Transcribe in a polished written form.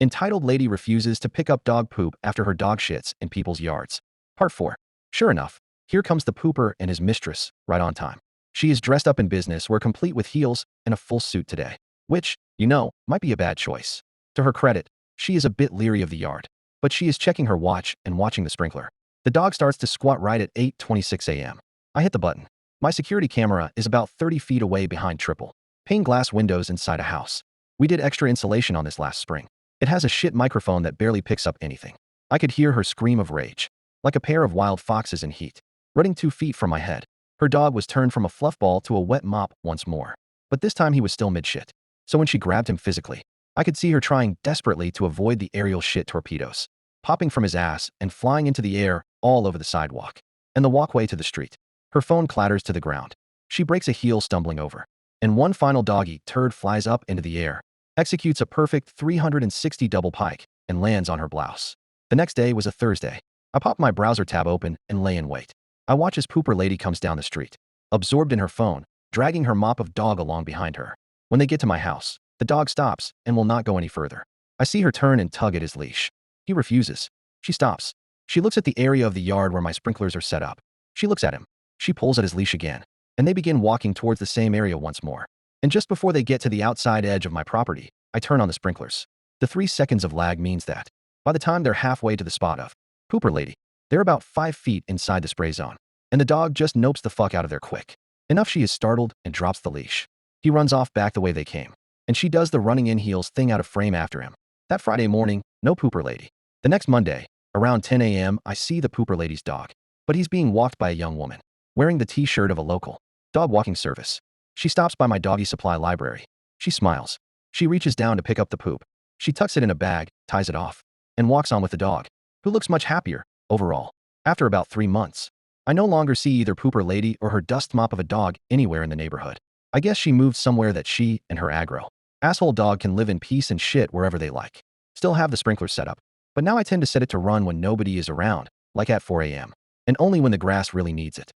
Entitled lady refuses to pick up dog poop after her dog shits in people's yards. Part 4. Sure enough, here comes the pooper and his mistress, right on time. She is dressed up in business wear complete with heels and a full suit today, which, might be a bad choice. To her credit, she is a bit leery of the yard, but she is checking her watch and watching the sprinkler. The dog starts to squat right at 8:26 a.m. I hit the button. My security camera is about 30 feet away behind triple pane glass windows inside a house. We did extra insulation on this last spring. It has a shit microphone that barely picks up anything. I could hear her scream of rage, like a pair of wild foxes in heat, running 2 feet from my head. Her dog was turned from a fluff ball to a wet mop once more, but this time he was still mid-shit. So when she grabbed him physically, I could see her trying desperately to avoid the aerial shit torpedoes, popping from his ass and flying into the air all over the sidewalk and the walkway to the street. Her phone clatters to the ground. She breaks a heel stumbling over, and one final doggy turd flies up into the air, executes a perfect 360 double pike, and lands on her blouse. The next day was a Thursday. I pop my browser tab open and lay in wait. I watch as pooper lady comes down the street, absorbed in her phone, dragging her mop of dog along behind her. When they get to my house, the dog stops and will not go any further. I see her turn and tug at his leash. He refuses. She stops. She looks at the area of the yard where my sprinklers are set up. She looks at him. She pulls at his leash again, and they begin walking towards the same area once more. And just before they get to the outside edge of my property, I turn on the sprinklers. The 3 seconds of lag means that, by the time they're halfway to the spot of pooper lady, they're about 5 feet inside the spray zone, and the dog just nopes the fuck out of there quick. Enough she is startled and drops the leash. He runs off back the way they came, and she does the running in heels thing out of frame after him. That Friday morning, no pooper lady. The next Monday, around 10 a.m., I see the pooper lady's dog, but he's being walked by a young woman, wearing the t-shirt of a local dog walking service. She stops by my doggy supply library. She smiles. She reaches down to pick up the poop. She tucks it in a bag, ties it off, and walks on with the dog, who looks much happier, overall. After about 3 months, I no longer see either pooper lady or her dust mop of a dog anywhere in the neighborhood. I guess she moved somewhere that she and her aggro asshole dog can live in peace and shit wherever they like. Still have the sprinkler set up, but now I tend to set it to run when nobody is around, like at 4 a.m., and only when the grass really needs it.